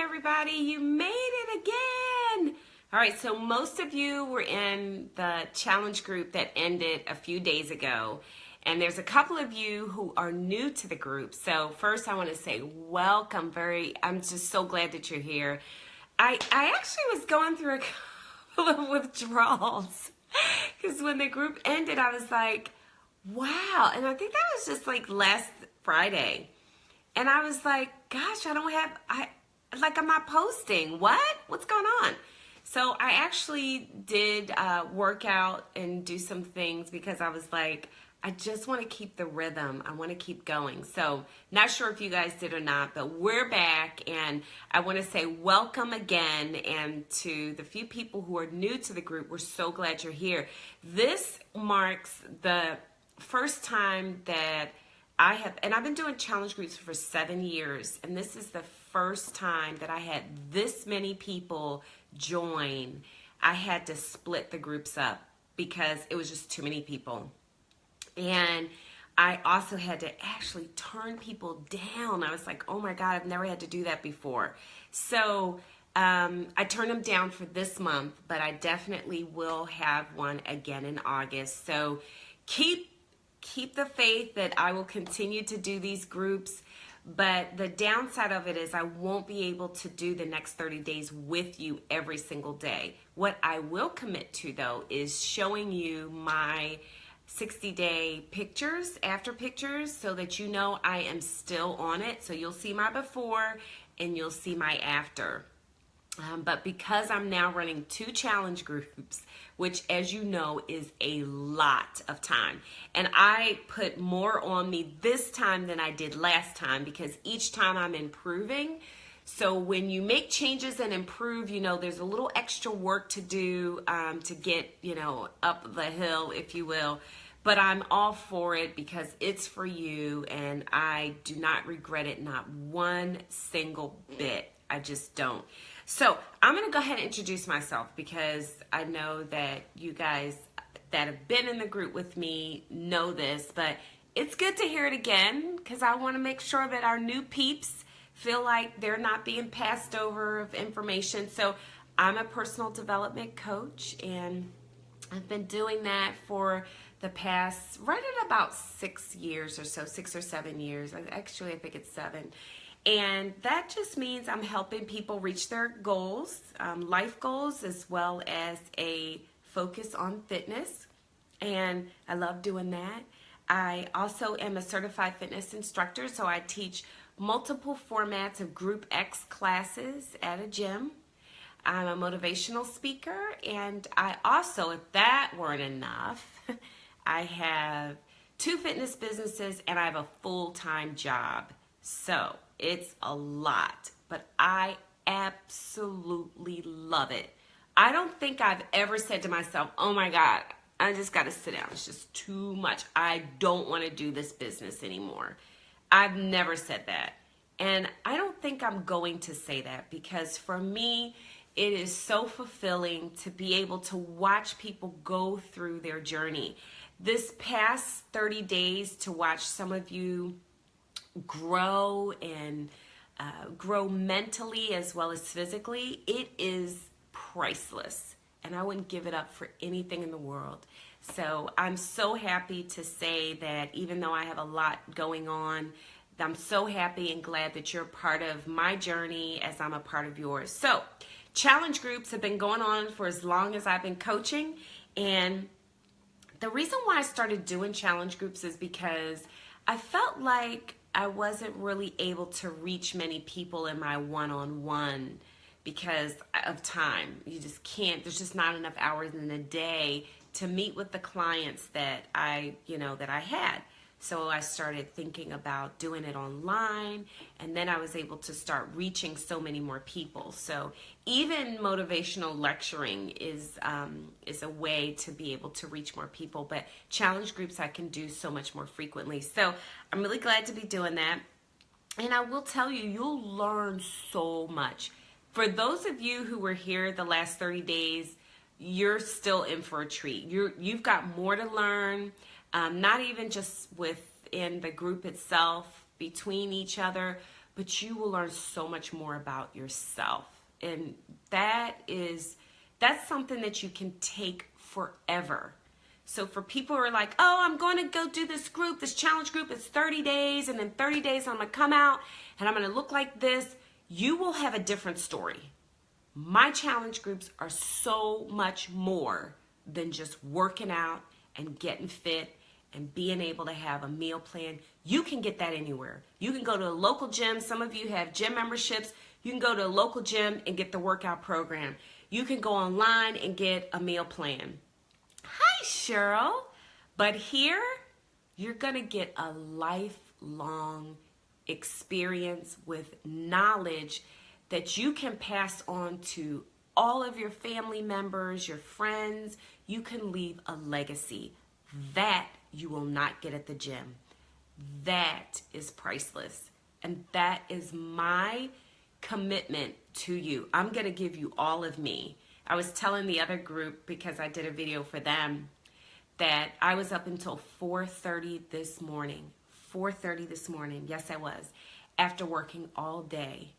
everybody, you made it again. All right, so most of you were in the challenge group that ended a few days ago, and there's a couple of you who are new to the group. So first I want to say welcome. I'm just so glad that you're here. I actually was going through a couple of withdrawals because when the group ended, I was like, wow. And I think that was just like last Friday. And I was like, gosh, I'm not posting. What's going on? So I actually did work out and do some things because I was like, I just want to keep the rhythm. I want to keep going. So not sure if you guys did or not, but we're back. And I want to say welcome again. And to the few people who are new to the group, we're so glad you're here. This marks the first time that I've been doing challenge groups for 7 years, and this is the first time that I had this many people join. I had to split the groups up because it was just too many people. And I also had to actually turn people down. I was like, oh my God, I've never had to do that before. So I turned them down for this month, but I definitely will have one again in August. So keep the faith that I will continue to do these groups, but the downside of it is I won't be able to do the next 30 days with you every single day. What I will commit to, though, is showing you my 60-day pictures, after pictures, so that you know I am still on it. So you'll see my before and you'll see my after. But because I'm now running 2 challenge groups, which as you know is a lot of time, and I put more on me this time than I did last time because each time I'm improving. So when you make changes and improve, there's a little extra work to do to get, up the hill, if you will. But I'm all for it because it's for you, and I do not regret it, not one single bit. I just don't. So I'm going to go ahead and introduce myself because I know that you guys that have been in the group with me know this, but it's good to hear it again because I want to make sure that our new peeps feel like they're not being passed over of information. So I'm a personal development coach, and I've been doing that for the past, right at about 6 years or so, 6 or 7 years. Actually, I think it's 7. And that just means I'm helping people reach their goals, life goals, as well as a focus on fitness. And I love doing that. I also am a certified fitness instructor, so I teach multiple formats of Group X classes at a gym. I'm a motivational speaker, and I also, if that weren't enough, I have 2 fitness businesses and I have a full-time job. So it's a lot, but I absolutely love it. I don't think I've ever said to myself, oh my God, I just got to sit down. It's just too much. I don't want to do this business anymore. I've never said that. And I don't think I'm going to say that because for me, it is so fulfilling to be able to watch people go through their journey. This past 30 days to watch some of you grow and grow mentally as well as physically, it is priceless, and I wouldn't give it up for anything in the world. So I'm so happy to say that even though I have a lot going on, I'm so happy and glad that you're part of my journey as I'm a part of yours. So challenge groups have been going on for as long as I've been coaching, and the reason why I started doing challenge groups is because I felt like I wasn't really able to reach many people in my one-on-one because of time. You just can't, there's just not enough hours in the day to meet with the clients that I had. So I started thinking about doing it online, and then I was able to start reaching so many more people. So even motivational lecturing is a way to be able to reach more people, but challenge groups I can do so much more frequently. So I'm really glad to be doing that. And I will tell you, you'll learn so much. For those of you who were here the last 30 days, you're still in for a treat. You've got more to learn. Not even just within the group itself, between each other, but you will learn so much more about yourself. And that's something that you can take forever. So for people who are like, oh, I'm going to go do this group, this challenge group, it's 30 days, and in 30 days I'm going to come out and I'm going to look like this, you will have a different story. My challenge groups are so much more than just working out and getting fit and being able to have a meal plan. You can get that anywhere. You can go to a local gym. Some of you have gym memberships. You can go to a local gym and get the workout program. You can go online and get a meal plan. Hi, Cheryl. But here, you're going to get a lifelong experience with knowledge that you can pass on to all of your family members, your friends. You can leave a legacy. That you will not get at the gym. That is priceless. And that is my commitment to you. I'm going to give you all of me. I was telling the other group, because I did a video for them, that I was up until 4:30 this morning. 4:30 this morning. Yes, I was. After working all day.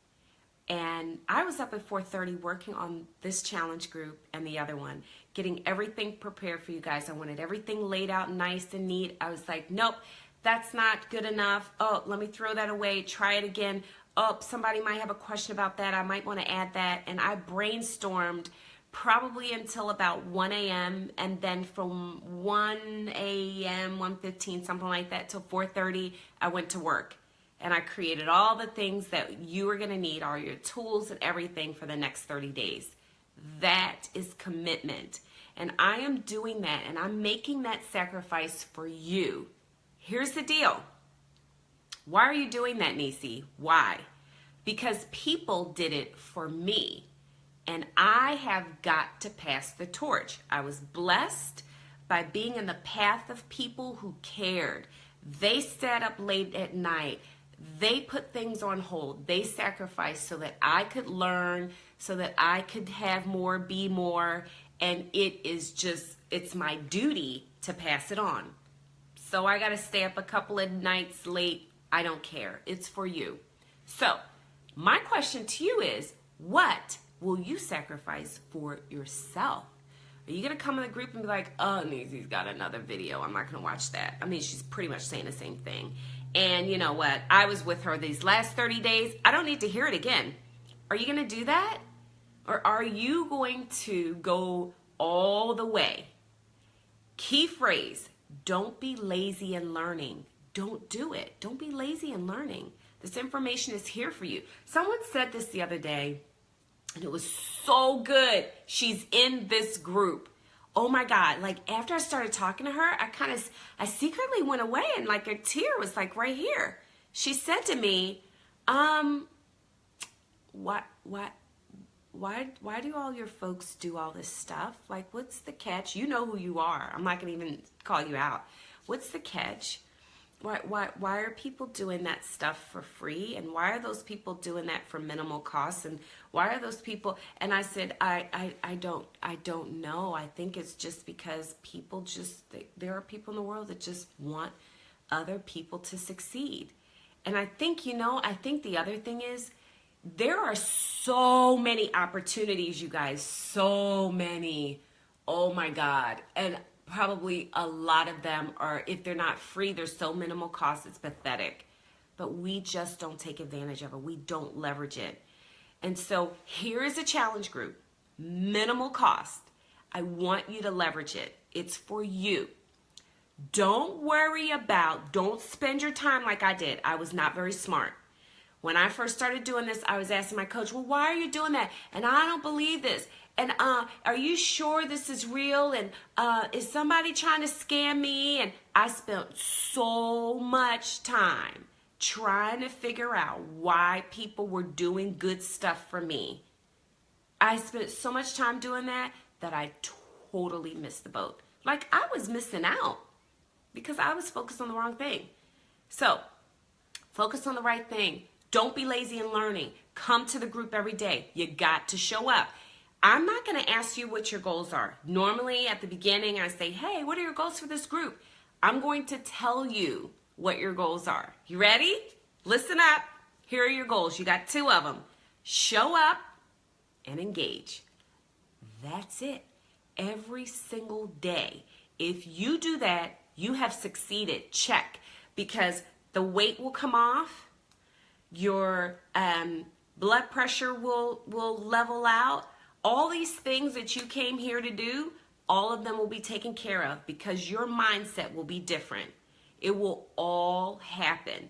And I was up at 4:30 working on this challenge group and the other one, getting everything prepared for you guys. I wanted everything laid out nice and neat. I was like, nope, that's not good enough. Oh, let me throw that away. Try it again. Oh, somebody might have a question about that. I might want to add that. And I brainstormed probably until about 1 a.m. And then from 1 a.m., 1:15, something like that, till 4:30, I went to work. And I created all the things that you are going to need, all your tools and everything for the next 30 days. That is commitment. And I am doing that, and I'm making that sacrifice for you. Here's the deal. Why are you doing that, Nisi? Why? Because people did it for me. And I have got to pass the torch. I was blessed by being in the path of people who cared. They stayed up late at night. They put things on hold. They sacrificed so that I could learn, so that I could have more, be more. And it's my duty to pass it on. So I got to stay up a couple of nights late. I don't care. It's for you. So my question to you is, what will you sacrifice for yourself? Are you going to come in the group and be like, oh, Nisi's got another video. I'm not going to watch that. I mean, she's pretty much saying the same thing. And you know what? I was with her these last 30 days. I don't need to hear it again. Are you going to do that? Or are you going to go all the way? Key phrase, don't be lazy in learning. Don't do it. Don't be lazy in learning. This information is here for you. Someone said this the other day, and it was so good. She's in this group. Oh my God, like after I started talking to her, I secretly went away and like a tear was like right here. She said to me, why do all your folks do all this stuff? Like, what's the catch? You know who you are. I'm not gonna even call you out. What's the catch? Why are people doing that stuff for free? And why are those people doing that for minimal costs? And why are those people? And I said, I don't know. I think it's just because people there are people in the world that just want other people to succeed. And I think, I think the other thing is there are so many opportunities, you guys, so many. Oh my God. And probably a lot of them are, if they're not free, they're so minimal cost, it's pathetic. But we just don't take advantage of it. We don't leverage it. And so here is a challenge group, minimal cost. I want you to leverage it. It's for you. Don't spend your time like I did. I was not very smart. When I first started doing this, I was asking my coach, well, why are you doing that? And I don't believe this. And are you sure this is real? And is somebody trying to scam me? And I spent so much time trying to figure out why people were doing good stuff for me. I spent so much time doing that I totally missed the boat. Like I was missing out because I was focused on the wrong thing. So focus on the right thing. Don't be lazy in learning. Come to the group every day. You got to show up. I'm not going to ask you what your goals are. Normally at the beginning, I say, hey, what are your goals for this group? I'm going to tell you what your goals are. You ready? Listen up. Here are your goals. You got 2 of them. Show up and engage. That's it. Every single day. If you do that, you have succeeded. Check. Because the weight will come off. Your blood pressure will level out. All these things that you came here to do, all of them will be taken care of because your mindset will be different. It will all happen.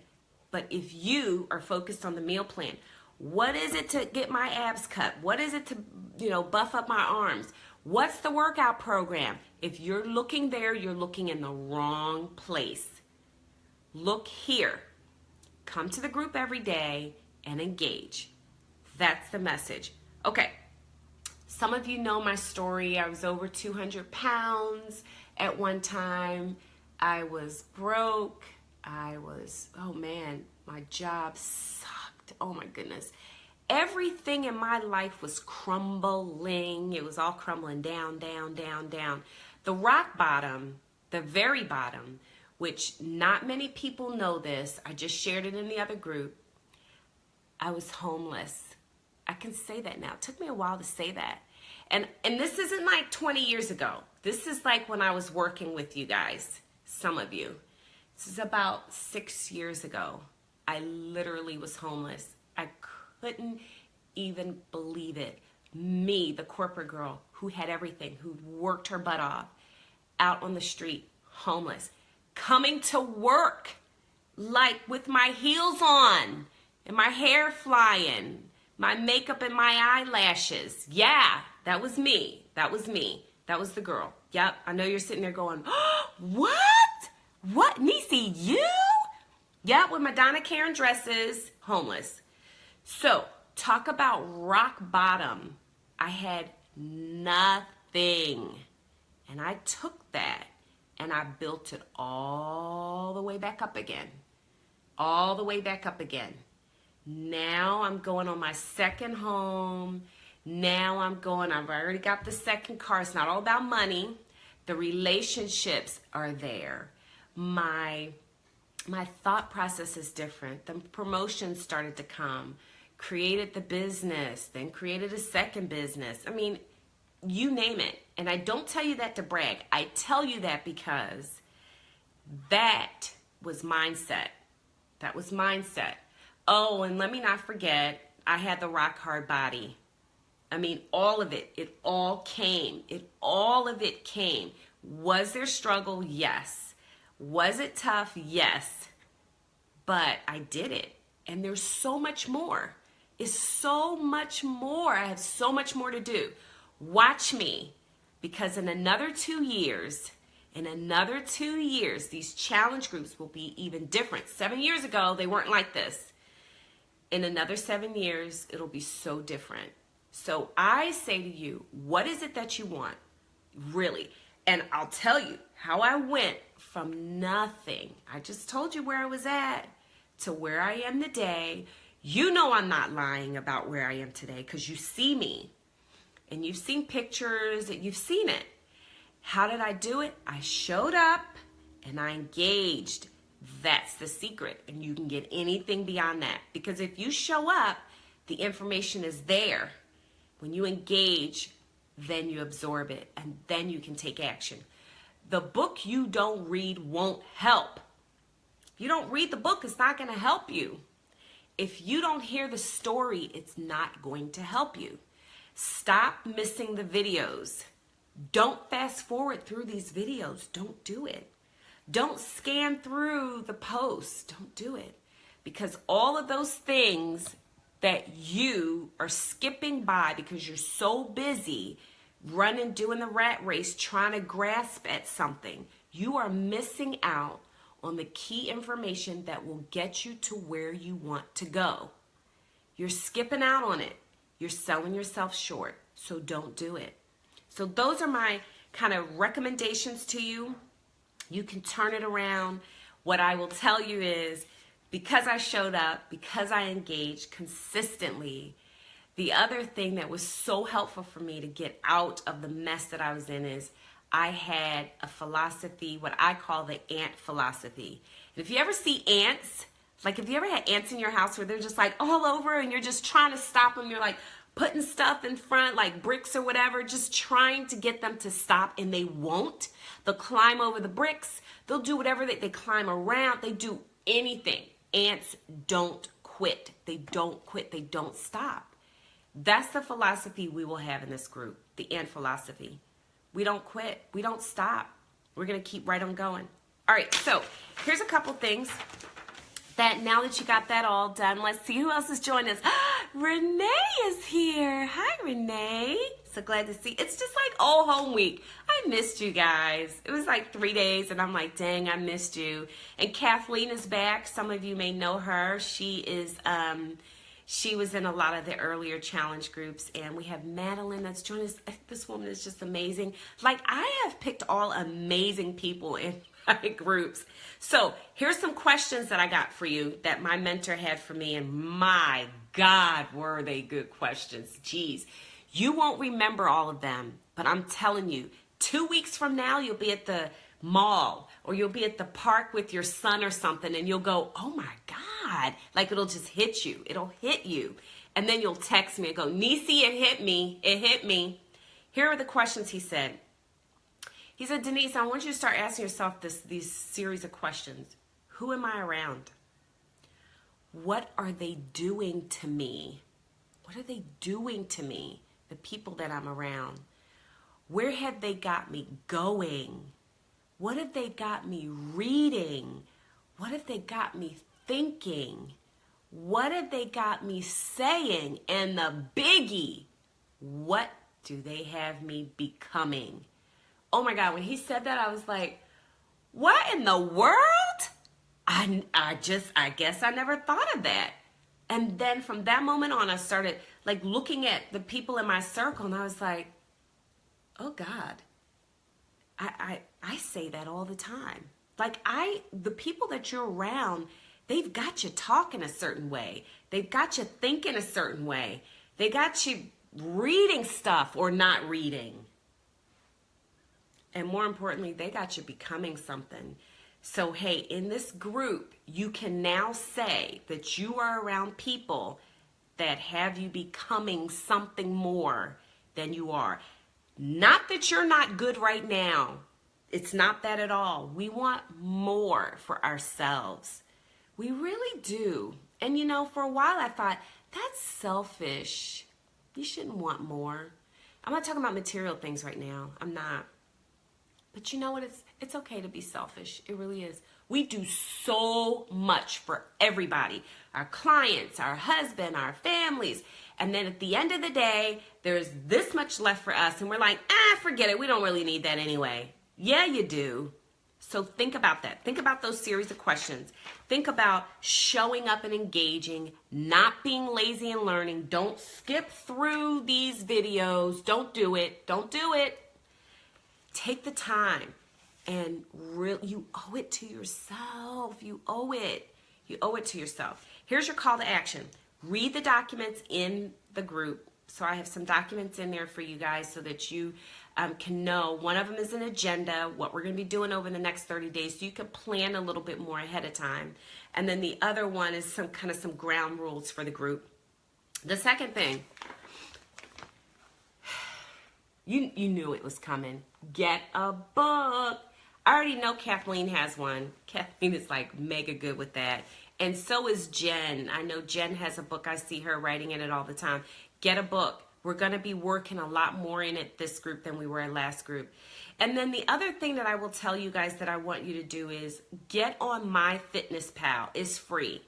But if you are focused on the meal plan, what is it to get my abs cut? What is it to, buff up my arms? What's the workout program? If you're looking there, you're looking in the wrong place. Look here. Come to the group every day and engage. That's the message. Okay. Some of you know my story. I was over 200 pounds at one time. I was broke. My job sucked. Oh my goodness. Everything in my life was crumbling. It was all crumbling down, down, down, down. The rock bottom, the very bottom, which not many people know this. I just shared it in the other group. I was homeless. I can say that now. It took me a while to say that. And this isn't like 20 years ago. This is like when I was working with you guys, some of you. This is about 6 years ago. I literally was homeless. I couldn't even believe it. Me, the corporate girl who had everything, who worked her butt off, out on the street, homeless, coming to work like with my heels on and my hair flying, my makeup and my eyelashes. Yeah, that was me. That was me. That was the girl. Yep, I know you're sitting there going, oh, what? What, Niecy, you? Yep, with my Donna Karan dresses, homeless. So, talk about rock bottom. I had nothing. And I took that and I built it all the way back up again. All the way back up again. Now I'm going on my second home. Now I've already got the second car. It's not all about money. The relationships are there. My thought process is different. The promotions started to come. Created the business, then created a second business. I mean, you name it. And I don't tell you that to brag. I tell you that because that was mindset. That was mindset. Oh, and let me not forget, I had the rock hard body. I mean, all of it all came. All of it came. Was there struggle? Yes. Was it tough? Yes. But I did it. And there's so much more. It's so much more. I have so much more to do. Watch me, because in another 2 years, these challenge groups will be even different. 7 years ago, they weren't like this. In another 7 years, it'll be so different. So I say to you, what is it that you want? Really? And I'll tell you how I went from nothing. I just told you where I was at to where I am today. You know I'm not lying about where I am today because you see me. And you've seen pictures, and you've seen it. How did I do it? I showed up and I engaged. That's the secret. And you can get anything beyond that. Because if you show up, the information is there. When you engage, then you absorb it. And then you can take action. The book you don't read won't help. If you don't read the book, it's not going to help you. If you don't hear the story, it's not going to help you. Stop missing the videos. Don't fast forward through these videos. Don't do it. Don't scan through the posts. Don't do it. Because all of those things that you are skipping by because you're so busy running, doing the rat race, trying to grasp at something, you are missing out on the key information that will get you to where you want to go. You're skipping out on it. You're selling yourself short. So don't do it. So those are my kind of recommendations to you. You can turn it around. What I will tell you is, because I showed up, because I engaged consistently, the other thing that was so helpful for me to get out of the mess that I was in is I had a philosophy, what I call the ant philosophy. And if you ever see ants Like, have you ever had ants in your house where they're just like all over and you're just trying to stop them? You're like putting stuff in front, like bricks or whatever, just trying to get them to stop, and they won't. They'll climb over the bricks. They'll do whatever they climb around. They do anything. Ants don't quit. They don't quit. They don't stop. That's the philosophy we will have in this group, the ant philosophy. We don't quit. We don't stop. We're going to keep right on going. All right, so here's a couple things that now that you got that all done, let's see who else is joining us. Renee is here. Hi, Renee. So glad to see. It's just like old home week. I missed you guys. It was like 3 days, and I'm like, dang, I missed you. And Kathleen is back. Some of you may know her. She was in a lot of the earlier challenge groups, and we have Madeline that's joined us. This woman is just amazing. Like, I have picked all amazing people in my groups. So here's some questions that I got for you that my mentor had for me, and my God, were they good questions. Geez, you won't remember all of them, but I'm telling you, 2 weeks from now, you'll be at the mall or you'll be at the park with your son or something, and you'll go, oh my God, like it'll just hit you. It'll hit you. And then you'll text me and go, Nisi, it hit me. It hit me. Here are the questions he said. He said, Denise, I want you to start asking yourself these series of questions. Who am I around? What are they doing to me? What are they doing to me? The people that I'm around. Where have they got me going? What have they got me reading? What have they got me thinking? What have they got me saying? And the biggie, what do they have me becoming? Oh my God, when he said that, I was like, what in the world? I guess I never thought of that. And then from that moment on, I started like looking at the people in my circle, and I was like, oh God, I say that all the time. Like the people that you're around, they've got you talking a certain way. They've got you thinking a certain way. They got you reading stuff or not reading. And more importantly, they got you becoming something. So, hey, in this group, you can now say that you are around people that have you becoming something more than you are. Not that you're not good right now. It's not that at all. We want more for ourselves. We really do. And you know, for a while I thought, that's selfish. You shouldn't want more. I'm not talking about material things right now. I'm not. But you know what? It's okay to be selfish. It really is. We do so much for everybody. Our clients, our husband, our families. And then at the end of the day, there's this much left for us. And we're like, forget it. We don't really need that anyway. Yeah, you do. So think about that. Think about those series of questions. Think about showing up and engaging, not being lazy and learning. Don't skip through these videos. Don't do it. Don't do it. Take the time, and you owe it to yourself. You owe it. You owe it to yourself. Here's your call to action. Read the documents in the group. So I have some documents in there for you guys so that you can know. One of them is an agenda, what we're going to be doing over the next 30 days, so you can plan a little bit more ahead of time. And then the other one is some ground rules for the group. The second thing, you knew it was coming. Get a book. I already know Kathleen has one. Kathleen is like mega good with that. And so is Jen. I know Jen has a book. I see her writing in it all the time. Get a book. We're going to be working a lot more in it this group than we were in last group. And then the other thing that I will tell you guys that I want you to do is get on MyFitnessPal. It's free.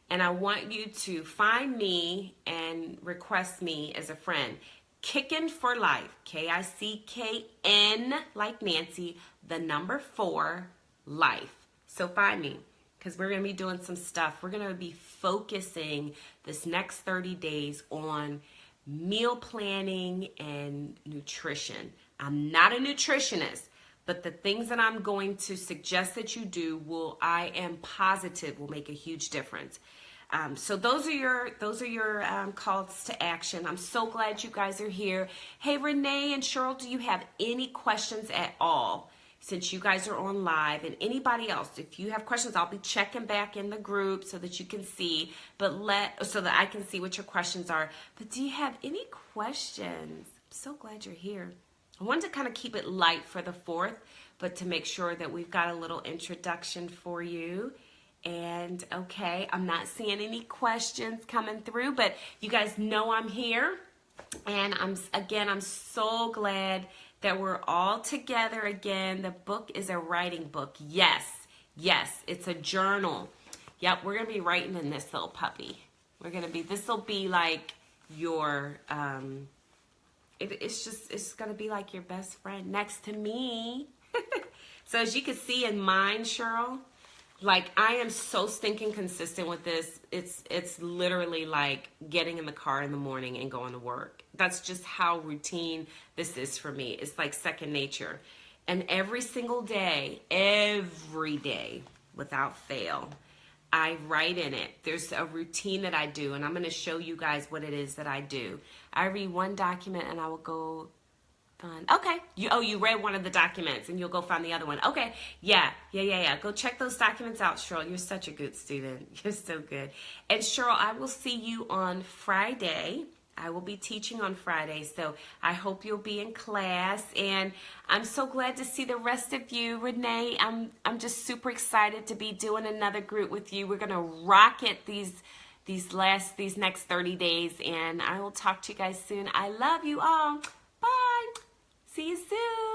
And I want you to find me and request me as a friend. Kickin' for Life, Kickn, like Nancy, the number 4, life. So find me, because we're going to be doing some stuff. We're going to be focusing this next 30 days on meal planning and nutrition. I'm not a nutritionist, but the things that I'm going to suggest that you do I am positive will make a huge difference. So those are your calls to action. I'm so glad you guys are here. Hey, Renee and Cheryl, do you have any questions at all? since you guys are on live, and anybody else, if you have questions, I'll be checking back in the group so that you can see, so that I can see what your questions are. But do you have any questions? I'm so glad you're here. I wanted to kind of keep it light for the 4th, but to make sure that we've got a little introduction for you. And okay, I'm not seeing any questions coming through, but you guys know I'm here. And I'm so glad that we're all together again. The book is a writing book. Yes, it's a journal. Yep, we're going to be writing in this little puppy. This will be like your, it's going to be like your best friend next to me. So as you can see in mine, Cheryl, like I am so stinking consistent with this. It's literally like getting in the car in the morning and going to work. That's just how routine this is for me. It's like second nature. And every single day, every day, without fail, I write in it. There's a routine that I do, and I'm going to show you guys what it is that I do. I read one document and I will go find, okay, you read one of the documents and you'll go find the other one. Okay, yeah. Go check those documents out, Cheryl. You're such a good student. You're so good. And Cheryl, I will see you on Friday. I will be teaching on Friday, so I hope you'll be in class. And I'm so glad to see the rest of you. Renee, I'm just super excited to be doing another group with you. We're gonna rock it these next 30 days, and I will talk to you guys soon. I love you all. Bye. See you soon.